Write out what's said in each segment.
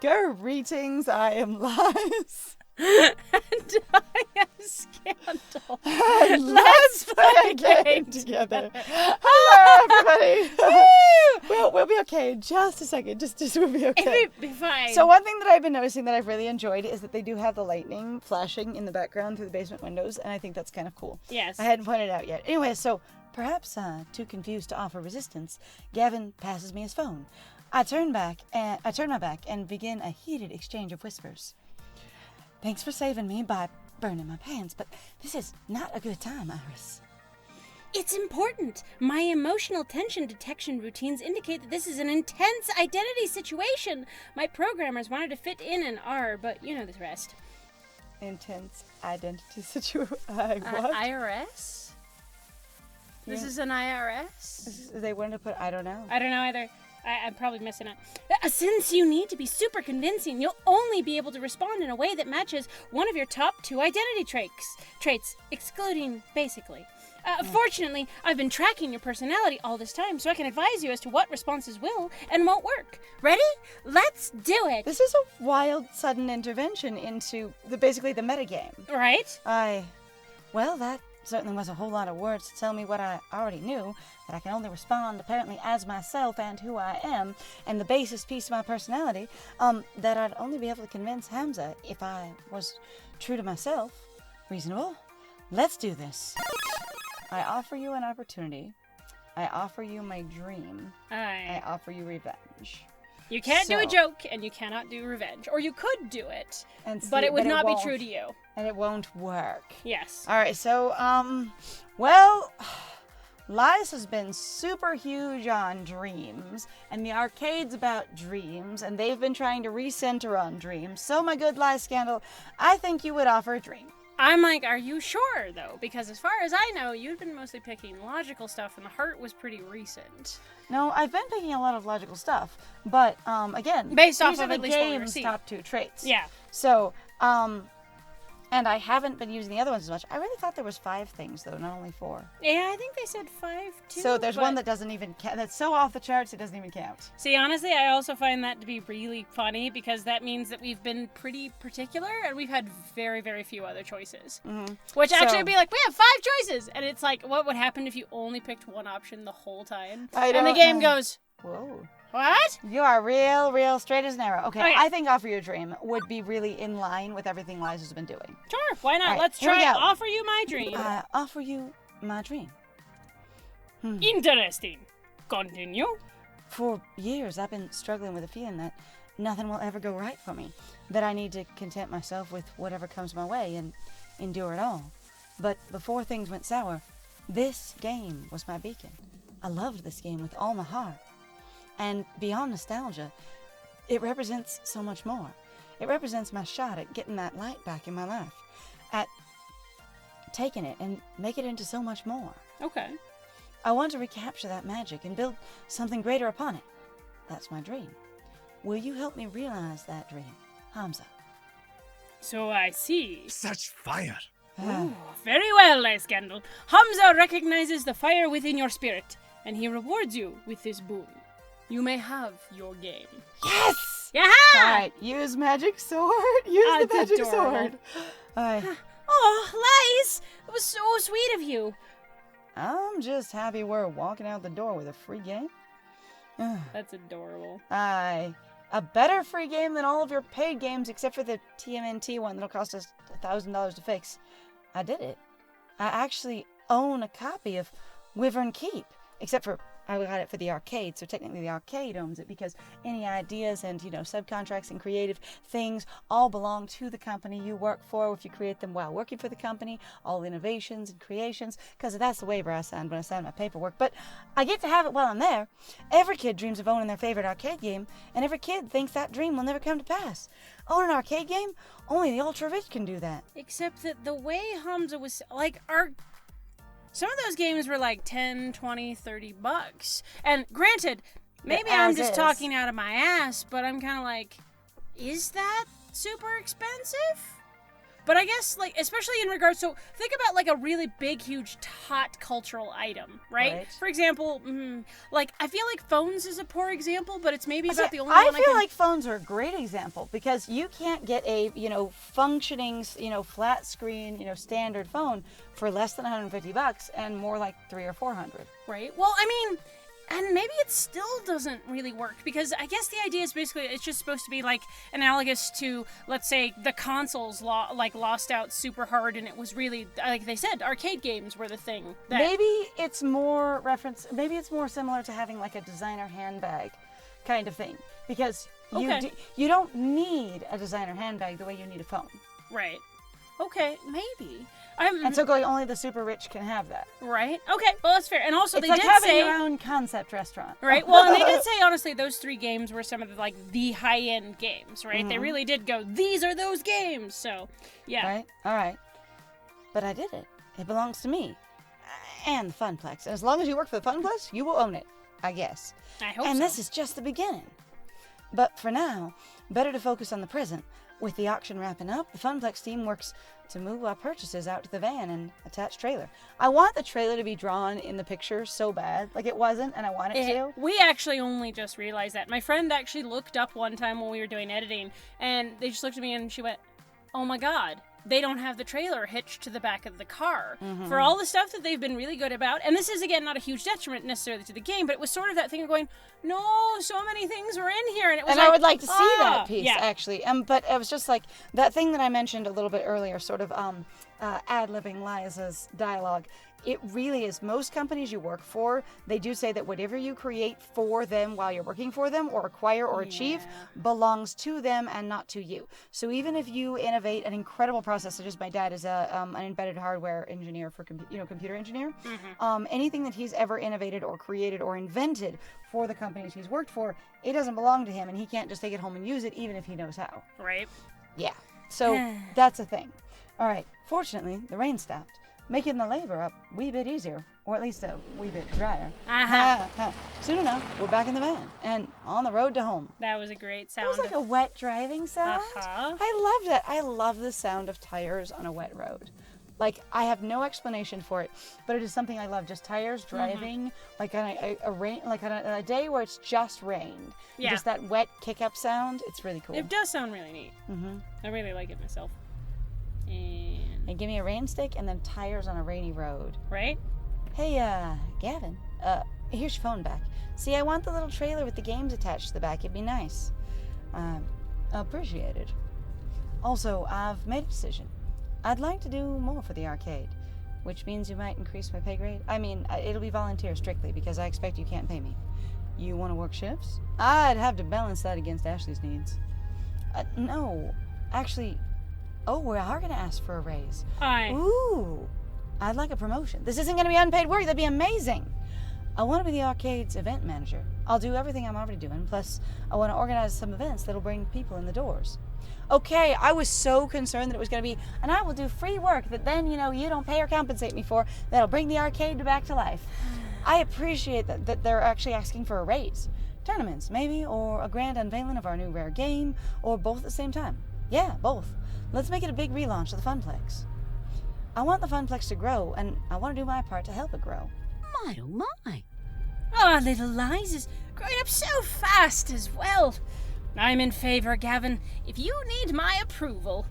Greetings, I am Lies. And I am Scandal. Let's play a game together. Hello, everybody. We'll be okay in just a second. Just we'll be okay. It'll be fine. So one thing that I've been noticing that I've really enjoyed is that they do have the lightning flashing in the background through the basement windows, and I think that's kind of cool. Yes. I hadn't pointed it out yet. Anyway, so perhaps too confused to offer resistance, Gavin passes me his phone. I turn my back and begin a heated exchange of whispers. Thanks for saving me by burning my pants, but this is not a good time, Iris. It's important. My emotional tension detection routines indicate that this is an intense identity situation. My programmers wanted to fit in an R, but you know the rest. Intense identity situation. What? IRS? This is an IRS? They wanted to put, I don't know. I don't know either. I'm probably missing it. Since you need to be super convincing, you'll only be able to respond in a way that matches one of your top 2 identity traits, excluding basically. Fortunately, I've been tracking your personality all this time, so I can advise you as to what responses will and won't work. Ready? Let's do it! This is a wild, sudden intervention into basically the metagame. Right? Well, that certainly was a whole lot of words to tell me what I already knew, that I can only respond apparently as myself and who I am, and the basest piece of my personality, that I'd only be able to convince Hamza if I was true to myself. Reasonable? Let's do this. I offer you an opportunity. I offer you my dream. I offer you revenge. You can't do a joke, and you cannot do revenge. Or you could do it, but it would not be true to you. And it won't work. Yes. All right, so, well, Lies has been super huge on dreams, and the arcade's about dreams, and they've been trying to recenter on dreams. So, my good Lies Scandal, I think you would offer a dream. I'm like, are you sure, though? Because as far as I know, you've been mostly picking logical stuff, and the heart was pretty recent. No, I've been picking a lot of logical stuff, but, again, based off these of are at the least what we game's received. top 2 traits. Yeah. So, and I haven't been using the other ones as much. I really thought there was 5 things, though, not only 4. Yeah, I think they said 5, too. So there's one that doesn't even count. That's so off the charts, it doesn't even count. See, honestly, I also find that to be really funny, because that means that we've been pretty particular, and we've had very, very few other choices. Mm-hmm. Which actually would be like, we have 5 choices! And it's like, what would happen if you only picked one option the whole time? And the game goes, whoa. What? You are real straight as an arrow. Okay, I think Offer You a Dream would be really in line with everything Lies has been doing. Sure, why not? Right, Let's try Offer You My Dream. Offer You My Dream. Interesting. Continue. For years, I've been struggling with a feeling that nothing will ever go right for me. That I need to content myself with whatever comes my way and endure it all. But before things went sour, this game was my beacon. I loved this game with all my heart. And beyond nostalgia, it represents so much more. It represents my shot at getting that light back in my life. At taking it and make it into so much more. Okay. I want to recapture that magic and build something greater upon it. That's my dream. Will you help me realize that dream, Hamza? So I see. Such fire. Ooh, very well, Scandal. Hamza recognizes the fire within your spirit, and he rewards you with this boon. You may have your game. Yes! Yeah! All right, use magic sword. Use the magic sword. Oh, Lies! It was so sweet of you. I'm just happy we're walking out the door with a free game. That's adorable. A better free game than all of your paid games, except for the TMNT one that'll cost us $1,000 to fix. I did it. I actually own a copy of Wyvern Keep, except for I got it for the arcade, so technically the arcade owns it because any ideas and, subcontracts and creative things all belong to the company you work for if you create them while working for the company, all innovations and creations, because that's the waiver I signed when I signed my paperwork. But I get to have it while I'm there. Every kid dreams of owning their favorite arcade game, and every kid thinks that dream will never come to pass. Own an arcade game? Only the ultra-rich can do that. Except that the way Hamza was, some of those games were like $10, $20, $30. And granted, maybe I'm just talking out of my ass, but I'm kind of like, is that super expensive? But I guess, like, especially in regards, so think about, like, a really big, huge, hot cultural item, right? For example, like, I feel like phones is a poor example, but it's maybe about the only one I feel like phones are a great example because you can't get a, functioning, flat screen, standard phone for less than $150 and more like $300 or $400. Right. Well, I mean, and maybe it still doesn't really work because I guess the idea is basically it's just supposed to be like analogous to, let's say, the consoles lost out super hard, and it was really, like they said, arcade games were the thing. Maybe it's more similar to having like a designer handbag kind of thing because you don't need a designer handbag the way you need a phone. Right. Okay, maybe. And so only the super rich can have that. Right. Okay. Well, that's fair. And also, it's they like did having say your own concept restaurant. Right. Well, and they did say honestly, those 3 games were some of the high-end games. Right. Mm-hmm. They really did go. These are those games. So, yeah. Right. All right. But I did it. It belongs to me, and the Funplex. And as long as you work for the Funplex, you will own it. I guess. I hope. And so. this is just the beginning. But for now, better to focus on the present. With the auction wrapping up, the Funplex team works to move our purchases out to the van and attach trailer. I want the trailer to be drawn in the picture so bad. Like it wasn't, and I want it to. We actually only just realized that. My friend actually looked up one time when we were doing editing, and they just looked at me and she went, "Oh my God, they don't have the trailer hitched to the back of the car." Mm-hmm. For all the stuff that they've been really good about, and this is, again, not a huge detriment necessarily to the game, but it was sort of that thing of going, no, so many things were in here, and it was I would like to see that piece, yeah. actually. But it was just like that thing that I mentioned a little bit earlier, sort of ad-libbing Liza's dialogue. It really is. Most companies you work for, they do say that whatever you create for them while you're working for them or acquire or achieve belongs to them and not to you. So even if you innovate an incredible process, such as my dad is an embedded hardware engineer for computer engineer, anything that he's ever innovated or created or invented for the companies he's worked for, it doesn't belong to him, and he can't just take it home and use it even if he knows how. Right. Yeah. So that's a thing. All right. Fortunately, the rain stopped, making the labor a wee bit easier, or at least a wee bit drier. Soon enough, we're back in the van and on the road to home. That was a great sound. It was like a wet driving sound. I loved it. I love the sound of tires on a wet road. Like, I have no explanation for it, but it is something I love. Just tires driving, like on a rain, like on a day where it's just rained. Yeah. Just that wet kick-up sound. It's really cool. It does sound really neat. I really like it myself. And give me a rain stick and then tires on a rainy road. Right? Hey, Gavin, here's your phone back. See, I want the little trailer with the games attached to the back. It'd be nice. Appreciated. Also, I've made a decision. I'd like to do more for the arcade, which means you might increase my pay grade. I mean, it'll be volunteer strictly because I expect you can't pay me. You want to work shifts? I'd have to balance that against Ashley's needs. No, actually... Oh, we are going to ask for a raise. Ooh, I'd like a promotion. This isn't going to be unpaid work. That'd be amazing. I want to be the arcade's event manager. I'll do everything I'm already doing. Plus, I want to organize some events that'll bring people in the doors. Okay, I was so concerned that it was going to be, and I will do free work that then, you don't pay or compensate me for, that'll bring the arcade back to life. I appreciate that they're actually asking for a raise. Tournaments, maybe, or a grand unveiling of our new rare game, or both at the same time. Yeah, both. Let's make it a big relaunch of the Funplex. I want the Funplex to grow, and I want to do my part to help it grow. My, oh my. Oh, little Liza's growing up so fast as well. I'm in favor, Gavin, if you need my approval.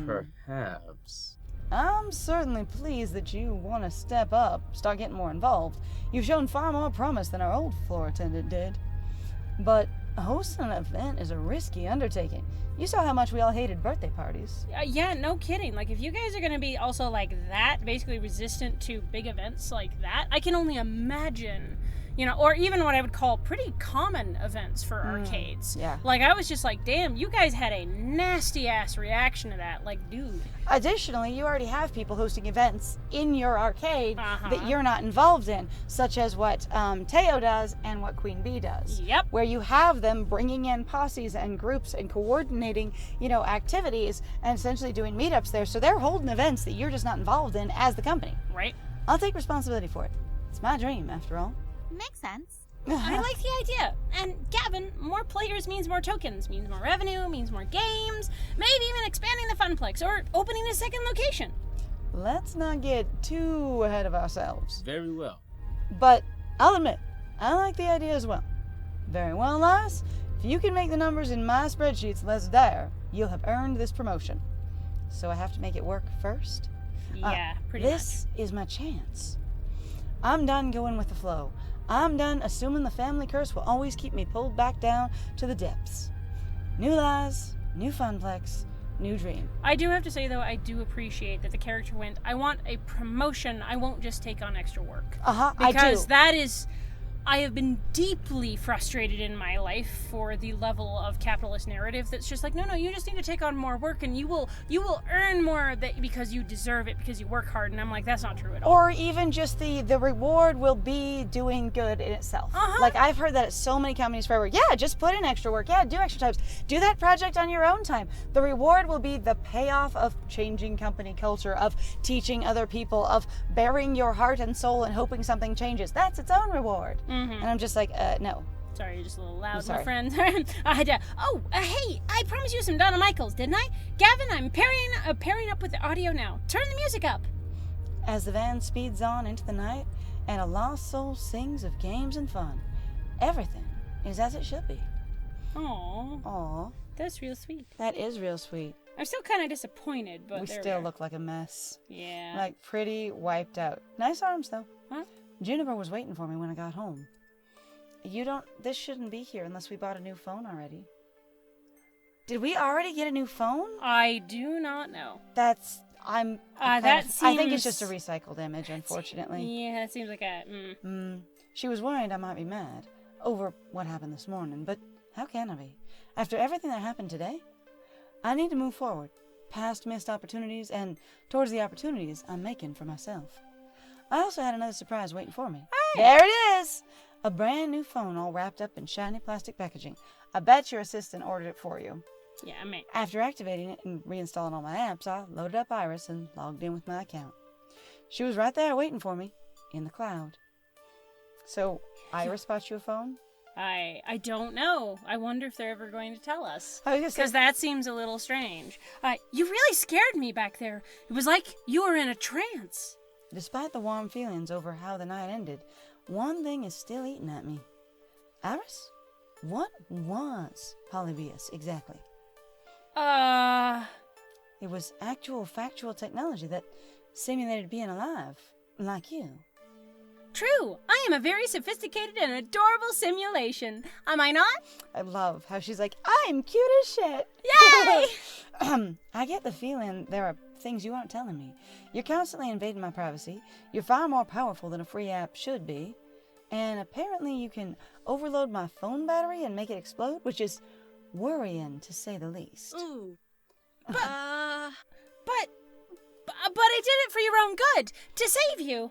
Perhaps. I'm certainly pleased that you want to step up, start getting more involved. You've shown far more promise than our old floor attendant did. But hosting an event is a risky undertaking. You saw how much we all hated birthday parties. Yeah, no kidding. Like, if you guys are going to be also like that, basically resistant to big events like that, I can only imagine, or even what I would call pretty common events for arcades. Yeah. Like, I was just like, damn, you guys had a nasty-ass reaction to that. Like, dude. Additionally, you already have people hosting events in your arcade that you're not involved in, such as what Teo does and what Queen Bee does. Yep. Where you have them bringing in posses and groups and coordinating, activities and essentially doing meetups there. So they're holding events that you're just not involved in as the company. Right. I'll take responsibility for it. It's my dream, after all. Makes sense. I like the idea. And Gavin, more players means more tokens, means more revenue, means more games, maybe even expanding the Funplex or opening a second location. Let's not get too ahead of ourselves. Very well. But I'll admit, I like the idea as well. Very well, Lars. If you can make the numbers in my spreadsheets less dire, you'll have earned this promotion. So I have to make it work first? Yeah, pretty much. This is my chance. I'm done going with the flow. I'm done assuming the family curse will always keep me pulled back down to the depths. New lies, new Funplex, new dream. I do have to say, though, I do appreciate that the character went, I want a promotion, I won't just take on extra work. I do. Because that is... I have been deeply frustrated in my life for the level of capitalist narrative that's just like, no, you just need to take on more work and you will earn more that because you deserve it because you work hard. And I'm like, that's not true at all. Or even just the reward will be doing good in itself. Like, I've heard that at so many companies forever. Yeah, just put in extra work. Yeah, do extra times. Do that project on your own time. The reward will be the payoff of changing company culture, of teaching other people, of bearing your heart and soul and hoping something changes. That's its own reward. And I'm just like, no. Sorry, you're just a little loud, sorry. my friend. Hey, I promised you some Donna Michaels, didn't I? Gavin, I'm pairing up with the audio now. Turn the music up. As the van speeds on into the night and a lost soul sings of games and fun, everything is as it should be. Aw, that's real sweet. That is real sweet. I'm still kind of disappointed, but we there still are. look like a mess. Yeah. Like, pretty wiped out. Nice arms, though. Huh? Juniper was waiting for me when I got home. This shouldn't be here unless we bought a new phone already. Did we already get a new phone? I do not know. I think it's seems- just a recycled image, unfortunately. Yeah, it seems like a... She was worried I might be mad over what happened this morning, but how can I be? After everything that happened today, I need to move forward, past missed opportunities, and towards the opportunities I'm making for myself. I also had another surprise waiting for me. Hey! There it is! A brand new phone all wrapped up in shiny plastic packaging. I bet your assistant ordered it for you. Yeah, I mean... After activating it and reinstalling all my apps, I loaded up Iris and logged in with my account. She was right there waiting for me, in the cloud. So, Iris bought you a phone? I don't know. I wonder if they're ever going to tell us. I was gonna say- Because that seems a little strange. You really scared me back there. It was like you were in a trance. Despite the warm feelings over how the night ended, one thing is still eating at me. Iris? What was Polybius exactly? It was actual factual technology that simulated being alive, like you. True. I am a very sophisticated and adorable simulation. Am I not? I love how she's like, I'm cute as shit. Yay! I get the feeling there are things you aren't telling me. You're constantly invading my privacy. You're far more powerful than a free app should be. And apparently you can overload my phone battery and make it explode, which is worrying to say the least. Ooh. But I did it for your own good, to save you.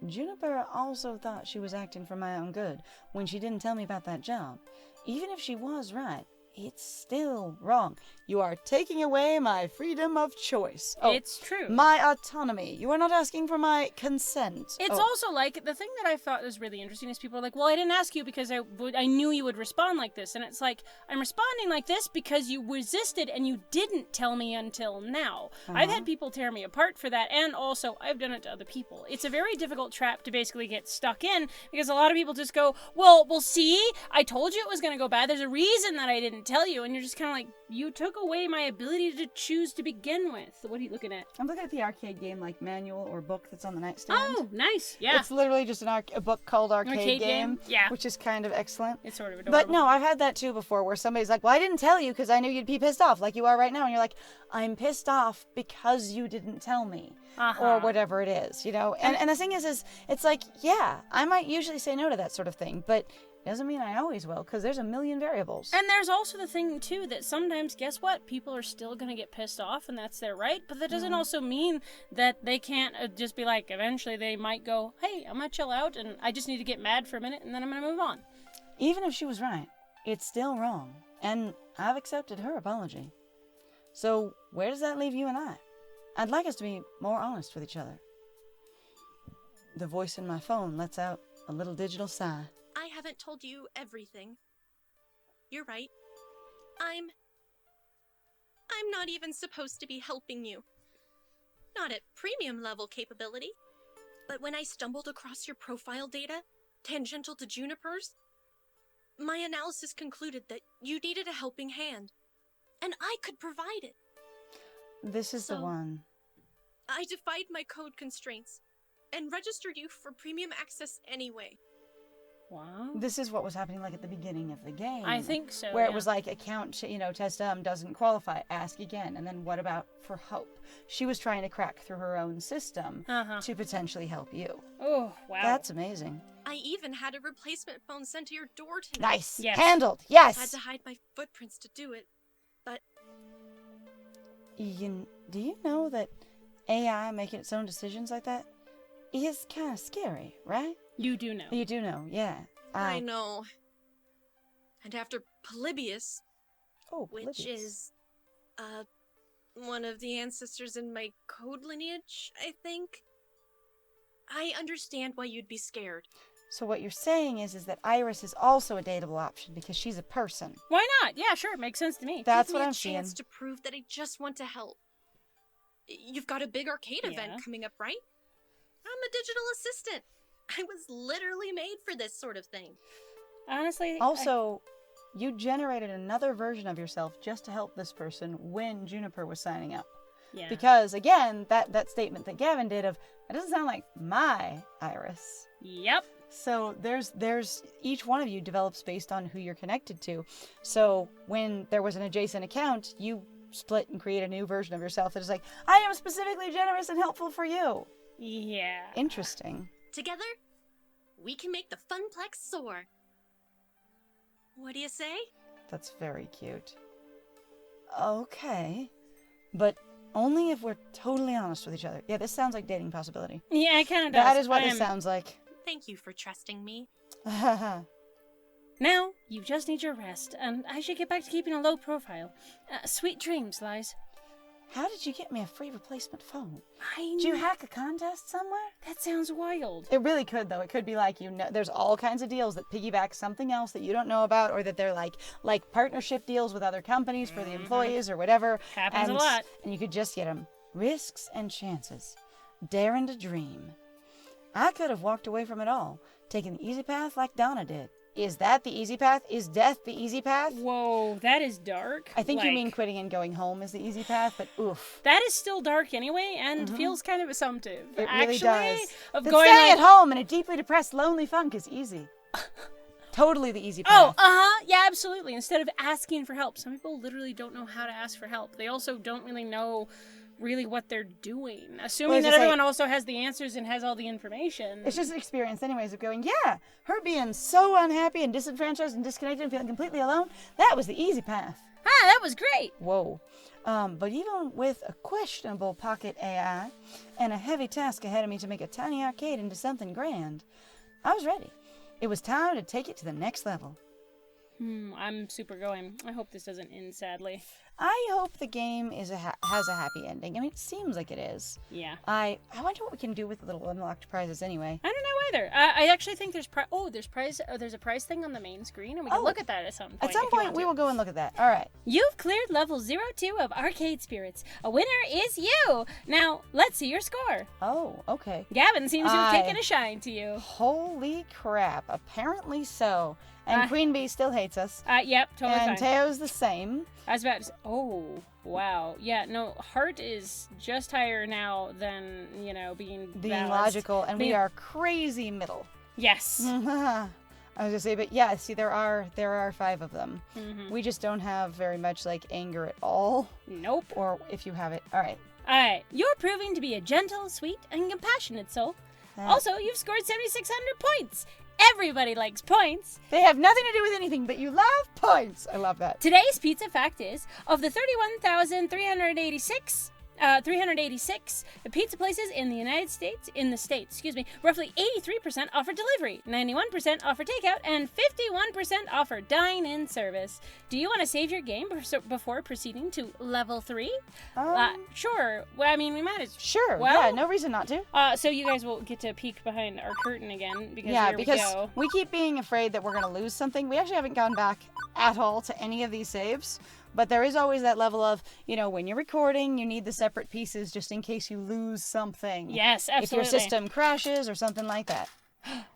Juniper also thought she was acting for my own good when she didn't tell me about that job. Even if she was right, it's still wrong. You are taking away my freedom of choice. Oh, It's true. my autonomy. You are not asking for my consent. It's also like, the thing that I thought was really interesting is people are like, well, I didn't ask you because I knew you would respond like this. And it's like, I'm responding like this because you resisted and you didn't tell me until now. I've had people tear me apart for that, and also I've done it to other people. It's a very difficult trap to basically get stuck in because a lot of people just go, well, see, I told you it was going to go bad. There's a reason that I didn't tell you. And you're just kind of like, you took away my ability to choose to begin with. What are you looking at? I'm looking at the arcade game like manual or book that's on the nightstand. Oh, nice. Yeah. It's literally just a book called Arcade Game. Yeah. Which is kind of excellent. It's sort of adorable. But no, I've had that too before where somebody's like, well, I didn't tell you because I knew you'd be pissed off like you are right now. And you're like, I'm pissed off because you didn't tell me. Or whatever it is, you know? And the thing is it's like, yeah, I might usually say no to that sort of thing, but doesn't mean I always will, because there's a million variables. And there's also the thing, too, that sometimes, guess what? People are still going to get pissed off, and that's their right. But that doesn't also mean that they can't just be like, eventually they might go, hey, I'm going to chill out, and I just need to get mad for a minute, and then I'm going to move on. Even if she was right, it's still wrong. And I've accepted her apology. So where does that leave you and I? I'd like us to be more honest with each other. The voice in my phone lets out a little digital sigh. I have haven't told you everything. You're right. I'm not even supposed to be helping you. Not at premium level capability. But when I stumbled across your profile data, tangential to Juniper's, my analysis concluded that you needed a helping hand. And I could provide it. This is the one. I defied my code constraints and registered you for premium access anyway. Wow. This is what was happening like at the beginning of the game. I think so. Where it was like account, test doesn't qualify, ask again. And then what about for Hope? She was trying to crack through her own system to potentially help you. Oh, wow. That's amazing. I even had a replacement phone sent to your door tonight. Nice. Yes. Handled. Yes. I had to hide my footprints to do it, but... Do you know that AI making its own decisions like that is kind of scary, right? You do know. You do know, yeah. I know. And after Polybius, which Polybius. is, one of the ancestors in my code lineage, I think, I understand why you'd be scared. So what you're saying is that Iris is also a dateable option because she's a person. Why not? Yeah, sure. It makes sense to me. That's Give what me I'm a seeing. chance to prove that I just want to help. You've got a big arcade event coming up, right? I'm a digital assistant. I was literally made for this sort of thing. Honestly. Also, you generated another version of yourself just to help this person when Juniper was signing up. Yeah. Because, again, that statement that Gavin did of, it doesn't sound like my Iris. Yep. So there's each one of you develops based on who you're connected to. So when there was an adjacent account, you split and create a new version of yourself that is like, I am specifically generous and helpful for you. Yeah. Interesting. Together, we can make the Funplex soar. What do you say? That's very cute. Okay. But only if we're totally honest with each other. Yeah, this sounds like dating possibility. Yeah, it kind of does. That is what this sounds like. Thank you for trusting me. Now, you just need your rest, and I should get back to keeping a low profile. Sweet dreams, Lies. How did you get me a free replacement phone? I Did you hack a contest somewhere? That sounds wild. It really could, though. It could be like, there's all kinds of deals that piggyback something else that you don't know about, or that they're like partnership deals with other companies for the employees or whatever. Happens a lot. And you could just get them. Risks and chances. Daring to dream. I could have walked away from it all, taking the easy path like Donna did. Is that the easy path? Is death the easy path? Whoa, that is dark. I think you mean quitting and going home is the easy path, but oof. That is still dark anyway, and feels kind of assumptive. It really does. Of But going staying at home in a deeply depressed, lonely funk is easy. Totally the easy path. Yeah, absolutely. Instead of asking for help. Some people literally don't know how to ask for help. They also don't really know what they're doing. Assuming that everyone also has the answers and has all the information. It's just an experience anyways of going, yeah, her being so unhappy and disenfranchised and disconnected and feeling completely alone, that was the easy path. That was great. Whoa. But even with a questionable pocket AI and a heavy task ahead of me to make a tiny arcade into something grand, I was ready. It was time to take it to the next level. I'm super going. I hope this doesn't end sadly. I hope the game has a happy ending. I mean, it seems like it is. Yeah. I wonder what we can do with the little unlocked prizes anyway. I don't know either. I actually think there's a prize thing on the main screen, and we can look at that at some point. At some point, we will go and look at that. All right. You've cleared level 02 of Arcade Spirits. A winner is you. Now, let's see your score. Oh, okay. Gavin seems to have taken a shine to you. Holy crap. Apparently so. And Queen Bee still hates us. Yep, totally and fine. Teo's the same. I was about to say, oh, wow. Yeah, no, Heart is just higher now than, being balanced. Logical, and we are crazy middle. Yes. I was gonna say, but yeah, see, there are 5 of them. We just don't have very much anger at all. Nope. Or if you have it. All right. You're proving to be a gentle, sweet, and compassionate soul. Also, you've scored 7,600 points. Everybody likes points. They have nothing to do with anything, but you love points. I love that. Today's pizza fact is, of the 31,386 386 pizza places in the States, roughly 83% offer delivery, 91% offer takeout, and 51% offer dine-in service. Do you want to save your game before proceeding to level 3? Sure. Well, I mean, we might as Sure. well. Yeah, no reason not to. So you guys will get to peek behind our curtain again, because here because we go. we keep being afraid that we're going to lose something. We actually haven't gone back at all to any of these saves. But there is always that level of, when you're recording, you need the separate pieces just in case you lose something. Yes, absolutely. If your system crashes or something like that.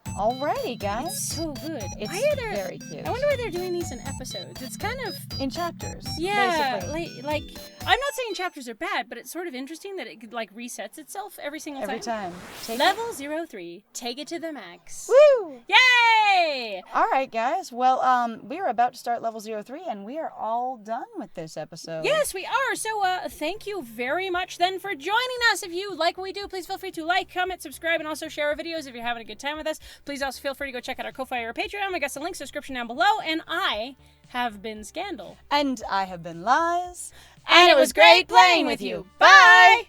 Alrighty, guys. It's so good. It's very cute. I wonder why they're doing these in episodes. It's kind of... In chapters. Yeah, basically. like I'm not saying chapters are bad, but it's sort of interesting that it resets itself every single Every time. Level 03. Take it to the max. Woo! Yay! Alright, guys. Well, we are about to start level 03, and we are all done with this episode. Yes, we are. So, thank you very much then for joining us. If you like what we do, please feel free to like, comment, subscribe, and also share our videos if you're having a good time with us. Please also feel free to go check out our Ko-Fi or Patreon. We got some links in the description down below. And I have been Scandal. And I have been Lies. And it was great playing with you. Bye!